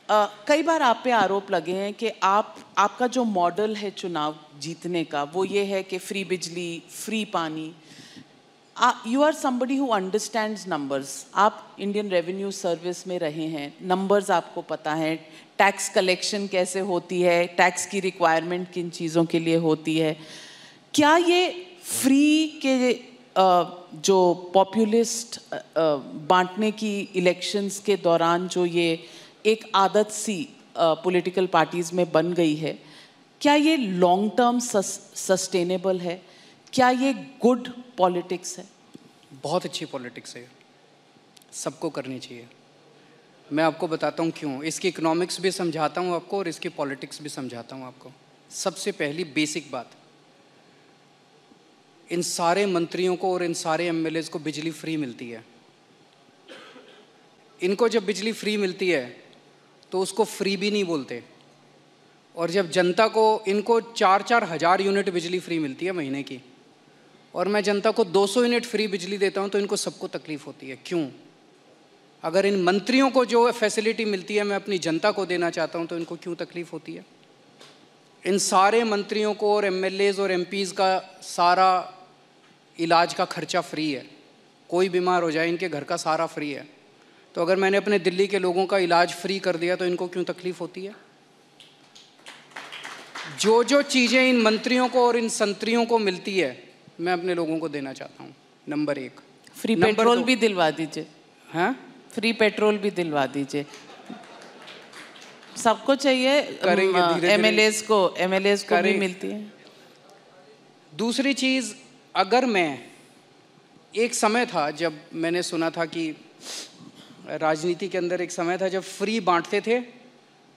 कई बार आप पे आरोप लगे हैं कि आपका जो मॉडल है चुनाव जीतने का वो ये है कि फ्री बिजली, फ्री पानी। You are somebody who understands numbers. आप इंडियन रेवेन्यू सर्विस में रहे हैं, नंबर्स आपको पता है, टैक्स कलेक्शन कैसे होती है, टैक्स की रिक्वायरमेंट किन चीज़ों के लिए होती है। क्या ये फ्री के जो पॉपुलिस्ट बांटने की इलेक्शंस के दौरान जो ये एक आदत सी पॉलिटिकल पार्टीज़ में बन गई है, क्या ये लॉन्ग टर्म सस्टेनेबल है? क्या ये गुड पॉलिटिक्स है? बहुत अच्छी पॉलिटिक्स है, सबको करनी चाहिए। मैं आपको बताता हूँ क्यों। इसकी इकोनॉमिक्स भी समझाता हूँ आपको और इसकी पॉलिटिक्स भी समझाता हूँ आपको। सबसे पहली बेसिक बात, इन सारे मंत्रियों को और इन सारे एमएलएज को बिजली फ्री मिलती है। इनको जब बिजली फ्री मिलती है तो उसको फ्री भी नहीं बोलते, और जब जनता को, इनको 4-4 हज़ार यूनिट बिजली फ्री मिलती है महीने की, और मैं जनता को 200 यूनिट फ्री बिजली देता हूं, तो इनको सबको तकलीफ होती है। क्यों? अगर इन मंत्रियों को जो फैसिलिटी मिलती है मैं अपनी जनता को देना चाहता हूं, तो इनको क्यों तकलीफ होती है? इन सारे मंत्रियों को और एमएलएज और एमपीज़ का सारा इलाज का खर्चा फ्री है। कोई बीमार हो जाए इनके घर का सारा फ्री है। तो अगर मैंने अपने दिल्ली के लोगों का इलाज फ्री कर दिया तो इनको क्यों तकलीफ होती है? जो जो चीज़ें इन मंत्रियों को और इन संतरियों को मिलती है मैं अपने लोगों को देना चाहता हूँ। नंबर 1, फ्री पेट्रोल भी दिलवा दीजिए। हाँ, फ्री पेट्रोल भी दिलवा दीजिए। सबको चाहिए, करेंगे। एमएलएज को भी मिलती है। दूसरी चीज़, अगर मैं, एक समय था जब मैंने सुना था कि राजनीति के अंदर एक समय था जब फ्री बांटते थे,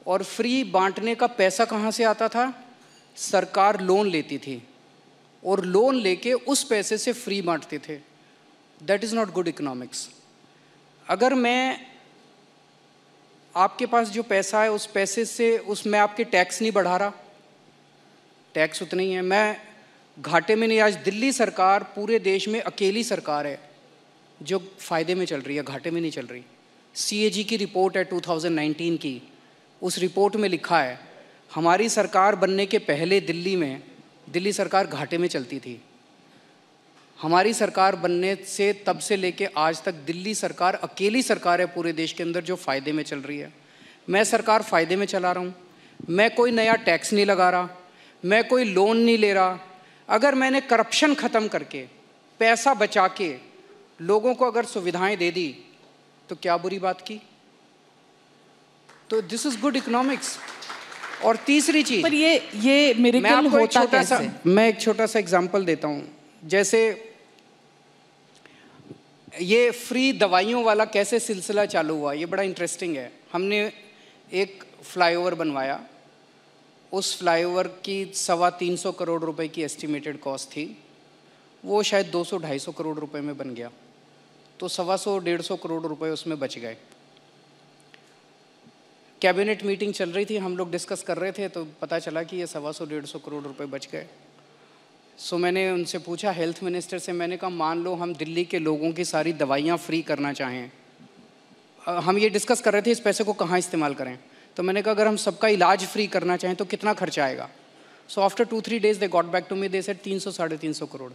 और फ्री बांटने का पैसा कहाँ से आता था? सरकार लोन लेती थी और लोन लेके उस पैसे से फ्री बांटते थे। That is not good economics. अगर मैं, आपके पास जो पैसा है उस पैसे से, उसमें आपके टैक्स नहीं बढ़ा रहा, टैक्स उतने ही है, मैं घाटे में नहीं। आज दिल्ली सरकार पूरे देश में अकेली सरकार है जो फ़ायदे में चल रही है, घाटे में नहीं चल रही। सीएजी की रिपोर्ट है 2019 की, उस रिपोर्ट में लिखा है हमारी सरकार बनने के पहले दिल्ली सरकार घाटे में चलती थी। हमारी सरकार बनने से तब से लेके आज तक दिल्ली सरकार अकेली सरकार है पूरे देश के अंदर जो फ़ायदे में चल रही है। मैं सरकार फ़ायदे में चला रहा हूँ, मैं कोई नया टैक्स नहीं लगा रहा, मैं कोई लोन नहीं ले रहा। अगर मैंने करप्शन ख़त्म करके पैसा बचा के लोगों को अगर सुविधाएं दे दी तो क्या बुरी बात की? तो दिस इज़ गुड इकोनॉमिक्स। और तीसरी चीज़, पर ये मिरेकल होता कैसे? मैं एक छोटा सा एग्जांपल देता हूँ। जैसे ये फ्री दवाइयों वाला कैसे सिलसिला चालू हुआ, ये बड़ा इंटरेस्टिंग है। हमने एक फ्लाईओवर बनवाया, उस फ्लाईओवर की 325 करोड़ रुपए की एस्टिमेटेड कॉस्ट थी, वो शायद 200-250 करोड़ रुपए में बन गया, तो 125-150 करोड़ रुपए उसमें बच गए। कैबिनेट मीटिंग चल रही थी, हम लोग डिस्कस कर रहे थे, तो पता चला कि ये 125-150 करोड़ रुपए बच गए। सो मैंने उनसे पूछा, हेल्थ मिनिस्टर से, मैंने कहा मान लो हम दिल्ली के लोगों की सारी दवाइयाँ फ्री करना चाहें, हम ये डिस्कस कर रहे थे इस पैसे को कहाँ इस्तेमाल करें। तो मैंने कहा अगर हम सबका इलाज फ्री करना चाहें तो कितना खर्चा आएगा? So after 2-3 days they got back to me, they said 300-350 crore.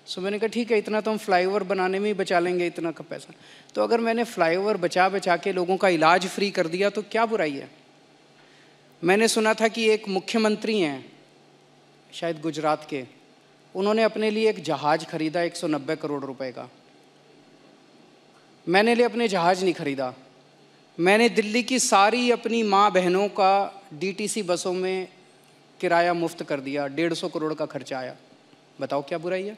So मैंने कहा ठीक है, इतना तो हम फ्लाईओवर बनाने में ही बचा लेंगे, इतना का पैसा। तो अगर मैंने फ्लाईओवर बचा के लोगों का इलाज फ्री कर दिया तो क्या बुराई है? मैंने सुना था कि एक मुख्यमंत्री हैं शायद गुजरात के, उन्होंने अपने लिए एक जहाज़ खरीदा 190 करोड़ रुपए का। मैंने लिए अपने जहाज़ नहीं खरीदा, मैंने दिल्ली की सारी अपनी माँ बहनों का डीटीसी बसों में किराया मुफ्त कर दिया, 150 करोड़ का खर्चा आया। बताओ क्या बुराई है?